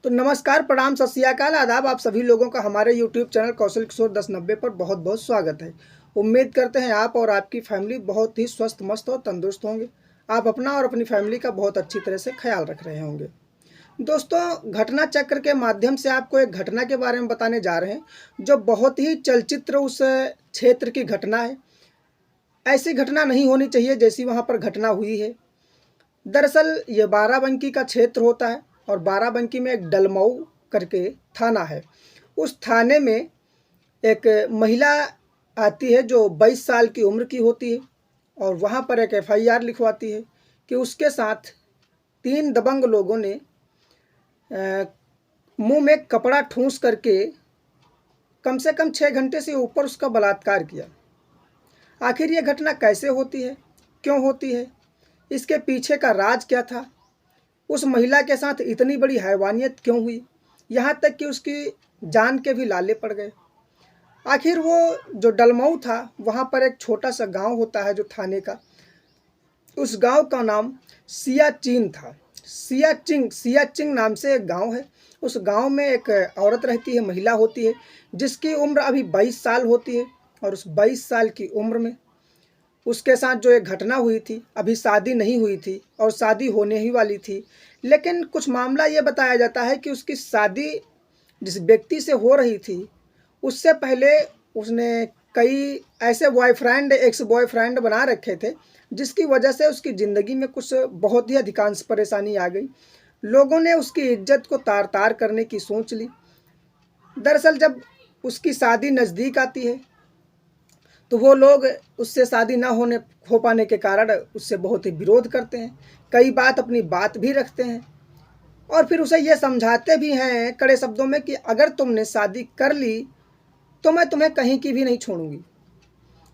तो नमस्कार, प्रणाम, सत श्री अकाल, आदाब। आप सभी लोगों का हमारे यूट्यूब चैनल कौशल किशोर 1090 पर बहुत बहुत स्वागत है। उम्मीद करते हैं आप और आपकी फैमिली बहुत ही स्वस्थ, मस्त और तंदुरुस्त होंगे। आप अपना और अपनी फैमिली का बहुत अच्छी तरह से ख्याल रख रहे होंगे। दोस्तों, घटना चक्र के माध्यम से आपको एक घटना के बारे में बताने जा रहे हैं, जो बहुत ही चलचित्र उस क्षेत्र की घटना है। ऐसी घटना नहीं होनी चाहिए जैसी वहाँ पर घटना हुई है। दरअसल ये बाराबंकी का क्षेत्र होता है और बाराबंकी में एक डलमऊ करके थाना है। उस थाने में एक महिला आती है जो 22 साल की उम्र की होती है और वहाँ पर एक एफआईआर लिखवाती है कि उसके साथ 3 दबंग लोगों ने मुंह में कपड़ा ठूंस करके कम से कम 6 घंटे से ऊपर उसका बलात्कार किया। आखिर ये घटना कैसे होती है, क्यों होती है, इसके पीछे का राज क्या था, उस महिला के साथ इतनी बड़ी हैवानियत क्यों हुई, यहाँ तक कि उसकी जान के भी लाले पड़ गए। आखिर वो जो डलमऊ था, वहाँ पर एक छोटा सा गांव होता है जो थाने का, उस गांव का नाम सियाचिन था। सियाचिन नाम से एक गांव है। उस गांव में एक औरत रहती है, महिला होती है, जिसकी उम्र अभी 22 साल होती है। और उस 22 साल की उम्र में उसके साथ जो एक घटना हुई थी, अभी शादी नहीं हुई थी और शादी होने ही वाली थी, लेकिन कुछ मामला ये बताया जाता है कि उसकी शादी जिस व्यक्ति से हो रही थी, उससे पहले उसने कई ऐसे बॉयफ्रेंड, एक्स बॉयफ्रेंड बना रखे थे, जिसकी वजह से उसकी ज़िंदगी में कुछ बहुत ही अधिकांश परेशानी आ गई। लोगों ने उसकी इज्जत को तार तार करने की सोच ली। दरअसल जब उसकी शादी नज़दीक आती है तो वो लोग उससे शादी ना हो पाने के कारण उससे बहुत ही विरोध करते हैं, कई बात अपनी बात भी रखते हैं और फिर उसे ये समझाते भी हैं कड़े शब्दों में कि अगर तुमने शादी कर ली तो मैं तुम्हें कहीं की भी नहीं छोड़ूंगी।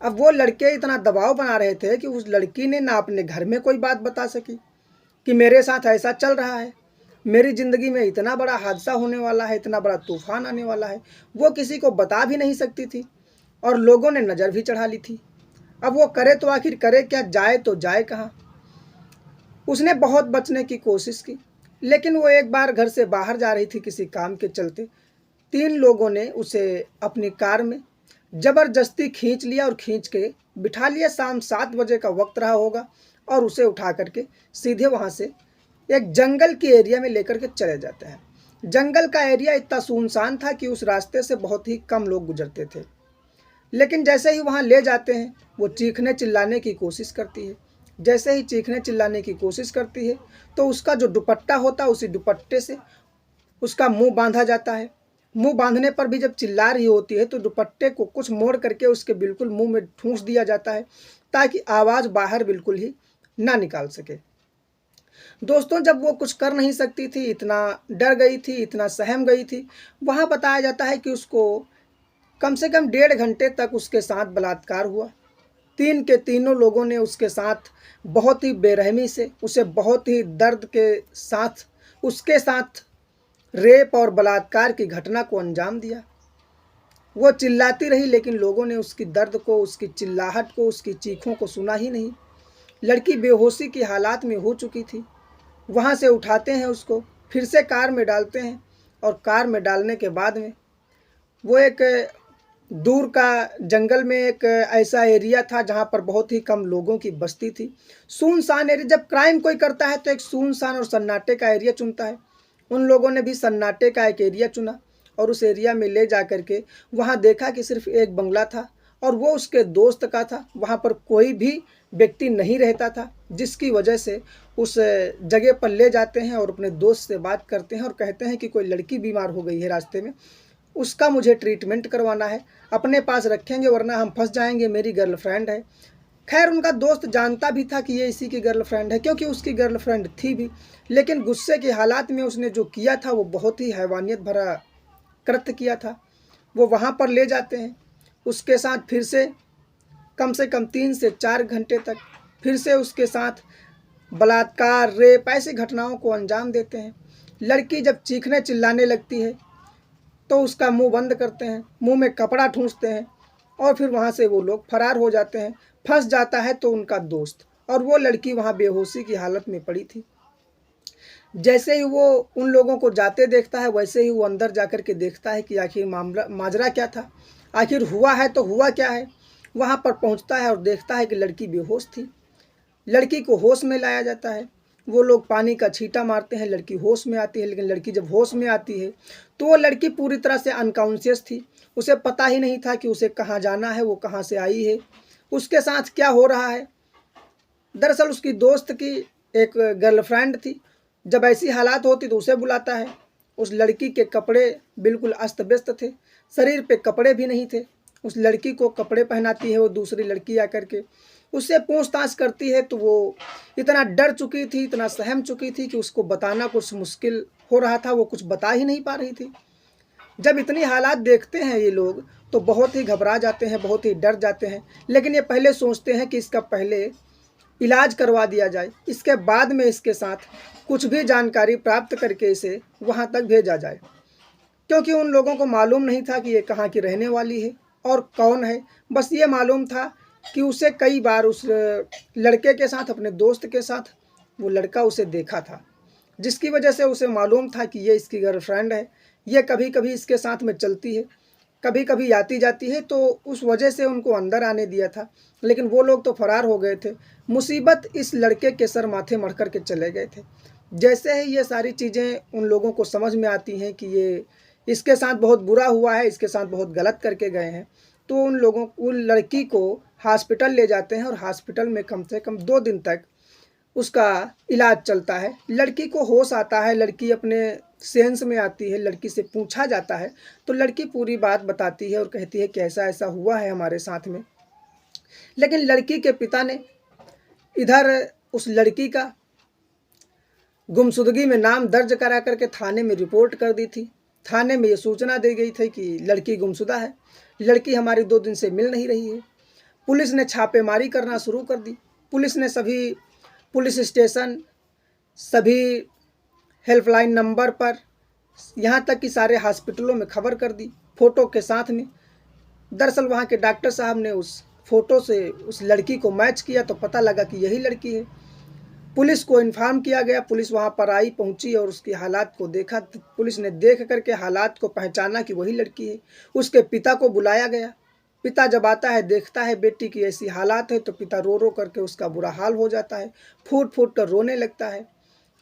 अब वो लड़के इतना दबाव बना रहे थे कि उस लड़की ने ना अपने घर में कोई बात बता सकी कि मेरे साथ ऐसा चल रहा है, मेरी ज़िंदगी में इतना बड़ा हादसा होने वाला है, इतना बड़ा तूफान आने वाला है। वो किसी को बता भी नहीं सकती थी और लोगों ने नज़र भी चढ़ा ली थी। अब वो करे तो आखिर करे क्या, जाए तो जाए कहाँ। उसने बहुत बचने की कोशिश की, लेकिन वो एक बार घर से बाहर जा रही थी किसी काम के चलते। 3 लोगों ने उसे अपनी कार में ज़बरदस्ती खींच लिया और खींच के बिठा लिया। शाम 7 बजे का वक्त रहा होगा और उसे उठा करके सीधे वहाँ से एक जंगल की एरिया में लेकर के चले जाते हैं। जंगल का एरिया इतना सुनसान था कि उस रास्ते से बहुत ही कम लोग गुजरते थे, लेकिन जैसे ही वहाँ ले जाते हैं वो चीखने चिल्लाने की कोशिश करती है। जैसे ही चीखने चिल्लाने की कोशिश करती है तो उसका जो दुपट्टा होता है, उसी दुपट्टे से उसका मुंह बांधा जाता है। मुंह बांधने पर भी जब चिल्ला रही होती है तो दुपट्टे को कुछ मोड़ करके उसके बिल्कुल मुंह में ठूंस दिया जाता है, ताकि आवाज़ बाहर बिल्कुल ही ना निकाल सके। दोस्तों, जब वो कुछ कर नहीं सकती थी, इतना डर गई थी, इतना सहम गई थी, वहाँ बताया जाता है कि उसको कम से कम 1.5 घंटे तक उसके साथ बलात्कार हुआ। 3 के तीनों लोगों ने उसके साथ बहुत ही बेरहमी से, उसे बहुत ही दर्द के साथ, उसके साथ रेप और बलात्कार की घटना को अंजाम दिया। वो चिल्लाती रही, लेकिन लोगों ने उसकी दर्द को, उसकी चिल्लाहट को, उसकी चीखों को सुना ही नहीं। लड़की बेहोशी की हालात में हो चुकी थी। वहाँ से उठाते हैं उसको, फिर से कार में डालते हैं और कार में डालने के बाद में वो एक दूर का जंगल में एक ऐसा एरिया था जहाँ पर बहुत ही कम लोगों की बस्ती थी, सुनसान एरिया। जब क्राइम कोई करता है तो एक सुनसान और सन्नाटे का एरिया चुनता है। उन लोगों ने भी सन्नाटे का एक एरिया चुना और उस एरिया में ले जा कर के वहाँ देखा कि सिर्फ एक बंगला था और वो उसके दोस्त का था। वहाँ पर कोई भी व्यक्ति नहीं रहता था, जिसकी वजह से उस जगह पर ले जाते हैं और अपने दोस्त से बात करते हैं और कहते हैं कि कोई लड़की बीमार हो गई है रास्ते में, उसका मुझे ट्रीटमेंट करवाना है, अपने पास रखेंगे वरना हम फंस जाएंगे, मेरी गर्लफ्रेंड है। खैर, उनका दोस्त जानता भी था कि ये इसी की गर्लफ्रेंड है, क्योंकि उसकी गर्लफ्रेंड थी भी, लेकिन गुस्से के हालात में उसने जो किया था वो बहुत ही हैवानियत भरा कृत्य किया था। वो वहाँ पर ले जाते हैं, उसके साथ फिर से कम 3 से 4 घंटे तक फिर से उसके साथ बलात्कार, रेप, ऐसी घटनाओं को अंजाम देते हैं। लड़की जब चीखने चिल्लाने लगती है तो उसका मुंह बंद करते हैं, मुंह में कपड़ा ठूंसते हैं और फिर वहाँ से वो लोग फरार हो जाते हैं। फंस जाता है तो उनका दोस्त, और वो लड़की वहाँ बेहोशी की हालत में पड़ी थी। जैसे ही वो उन लोगों को जाते देखता है, वैसे ही वो अंदर जाकर के देखता है कि आखिर मामला माजरा क्या था, आखिर हुआ है तो हुआ क्या है। वहाँ पर पहुँचता है और देखता है कि लड़की बेहोश थी। लड़की को होश में लाया जाता है। वो लोग पानी का छींटा मारते हैं, लड़की होश में आती है। लेकिन लड़की जब होश में आती है तो वो लड़की पूरी तरह से अनकॉन्शियस थी। उसे पता ही नहीं था कि उसे कहाँ जाना है, वो कहाँ से आई है, उसके साथ क्या हो रहा है। दरअसल उसकी दोस्त की एक गर्लफ्रेंड थी। जब ऐसी हालात होती तो उसे बुलाता है। उस लड़की के कपड़े बिल्कुल अस्त व्यस्त थे, शरीर पे कपड़े भी नहीं थे। उस लड़की को कपड़े पहनाती है वो दूसरी लड़की आकर के, उससे पूछताछ करती है। तो वो इतना डर चुकी थी, इतना सहम चुकी थी कि उसको बताना कुछ मुश्किल हो रहा था, वो कुछ बता ही नहीं पा रही थी। जब इतनी हालात देखते हैं ये लोग तो बहुत ही घबरा जाते हैं, बहुत ही डर जाते हैं। लेकिन ये पहले सोचते हैं कि इसका पहले इलाज करवा दिया जाए, इसके बाद में इसके साथ कुछ भी जानकारी प्राप्त करके इसे वहाँ तक भेजा जाए। क्योंकि उन लोगों को मालूम नहीं था कि ये कहाँ की रहने वाली है और कौन है। बस ये मालूम था कि उसे कई बार उस लड़के के साथ, अपने दोस्त के साथ, वो लड़का उसे देखा था, जिसकी वजह से उसे मालूम था कि ये इसकी गर्लफ्रेंड है। ये कभी कभी इसके साथ में चलती है, कभी कभी आती जाती है, तो उस वजह से उनको अंदर आने दिया था। लेकिन वो लोग तो फरार हो गए थे। मुसीबत इस लड़के के सर माथे मढ़ कर के चले गए थे। जैसे ही ये सारी चीज़ें उन लोगों को समझ में आती हैं कि ये इसके साथ बहुत बुरा हुआ है, इसके साथ बहुत गलत करके गए हैं, तो उन लड़की को हॉस्पिटल ले जाते हैं और हॉस्पिटल में कम से कम 2 दिन तक उसका इलाज चलता है। लड़की को होश आता है, लड़की अपने सेंस में आती है। लड़की से पूछा जाता है तो लड़की पूरी बात बताती है और कहती है कि ऐसा ऐसा हुआ है हमारे साथ में। लेकिन लड़की के पिता ने इधर उस लड़की का गुमशुदगी में नाम दर्ज करा करके थाने में रिपोर्ट कर दी थी। थाने में ये सूचना दी गई थी कि लड़की गुमशुदा है, लड़की हमारी 2 दिन से मिल नहीं रही है। पुलिस ने छापेमारी करना शुरू कर दी। पुलिस ने सभी पुलिस स्टेशन, सभी हेल्पलाइन नंबर पर, यहाँ तक कि सारे हॉस्पिटलों में खबर कर दी, फ़ोटो के साथ में। दरअसल वहाँ के डॉक्टर साहब ने उस फ़ोटो से उस लड़की को मैच किया तो पता लगा कि यही लड़की है। पुलिस को इन्फॉर्म किया गया, पुलिस वहाँ पर आई, पहुँची और उसकी हालात को देखा। पुलिस ने देख करके हालात को पहचाना कि वही लड़की है। उसके पिता को बुलाया गया। पिता जब आता है, देखता है बेटी की ऐसी हालात है, तो पिता रो रो करके उसका बुरा हाल हो जाता है, फूट फूट कर रोने लगता है।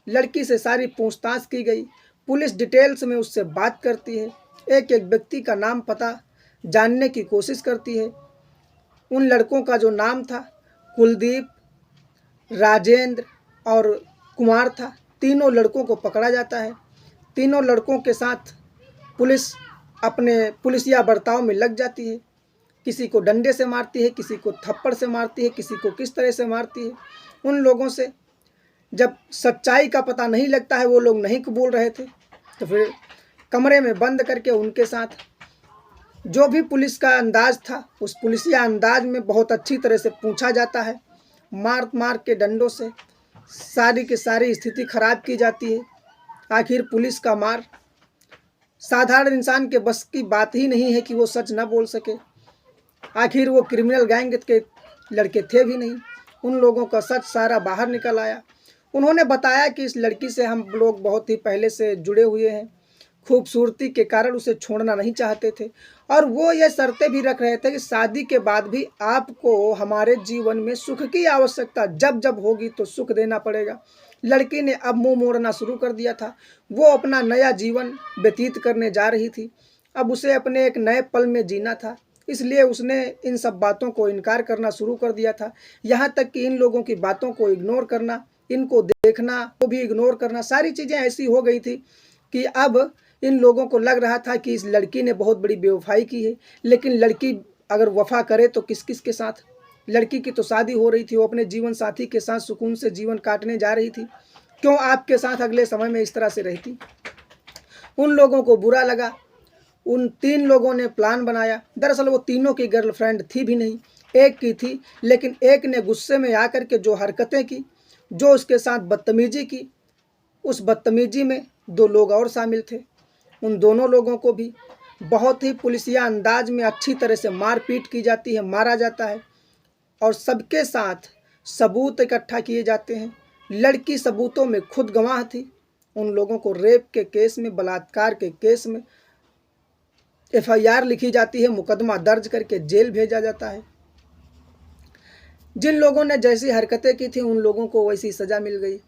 लड़की से सारी पूछताछ की गई। पुलिस डिटेल्स में उससे बात करती है, एक एक व्यक्ति का नाम पता जानने की कोशिश करती है। उन लड़कों का जो नाम था, कुलदीप, राजेंद्र और कुमार था। तीनों लड़कों को पकड़ा जाता है। तीनों लड़कों के साथ पुलिस अपने पुलिसिया बर्ताव में लग जाती है। किसी को डंडे से मारती है, किसी को थप्पड़ से मारती है, किसी को किस तरह से मारती है। उन लोगों से जब सच्चाई का पता नहीं लगता है, वो लोग नहीं कबूल रहे थे, तो फिर कमरे में बंद करके उनके साथ जो भी पुलिस का अंदाज था, उस पुलिसिया अंदाज में बहुत अच्छी तरह से पूछा जाता है। मार मार के डंडों से सारी की सारी स्थिति खराब की जाती है। आखिर पुलिस का मार साधारण इंसान के बस की बात ही नहीं है कि वो सच न बोल सके। आखिर वो क्रिमिनल गैंग के लड़के थे भी नहीं। उन लोगों का सच सारा बाहर निकल आया। उन्होंने बताया कि इस लड़की से हम लोग बहुत ही पहले से जुड़े हुए हैं, खूबसूरती के कारण उसे छोड़ना नहीं चाहते थे, और वो ये शर्तें भी रख रहे थे कि शादी के बाद भी आपको हमारे जीवन में सुख की आवश्यकता जब जब होगी तो सुख देना पड़ेगा। लड़की ने अब मुंह मोड़ना शुरू कर दिया था। वो अपना नया जीवन व्यतीत करने जा रही थी। अब उसे अपने एक नए पल में जीना था, इसलिए उसने इन सब बातों को इनकार करना शुरू कर दिया था। यहाँ तक कि इन लोगों की बातों को इग्नोर करना, इनको देखना वो भी इग्नोर करना, सारी चीज़ें ऐसी हो गई थी कि अब इन लोगों को लग रहा था कि इस लड़की ने बहुत बड़ी बेवफाई की है। लेकिन लड़की अगर वफा करे तो किस किस के साथ? लड़की की तो शादी हो रही थी, वो अपने जीवन साथी के साथ सुकून से जीवन काटने जा रही थी। क्यों आपके साथ अगले समय में इस तरह से रहती? उन लोगों को बुरा लगा। उन 3 लोगों ने प्लान बनाया। दरअसल वो तीनों की गर्लफ्रेंड थी भी नहीं, एक की थी। लेकिन एक ने गुस्से में आकर के जो हरकतें की, जो उसके साथ बदतमीजी की, उस बदतमीजी में 2 लोग और शामिल थे। उन दोनों लोगों को भी बहुत ही पुलिसिया अंदाज में अच्छी तरह से मारपीट की जाती है, मारा जाता है, और सबके साथ सबूत इकट्ठा किए जाते हैं। लड़की सबूतों में खुद गवाह थी। उन लोगों को रेप के केस में, बलात्कार के केस में FIR लिखी जाती है, मुकदमा दर्ज करके जेल भेजा जाता है। जिन लोगों ने जैसी हरकतें की थी उन लोगों को वैसी सज़ा मिल गई।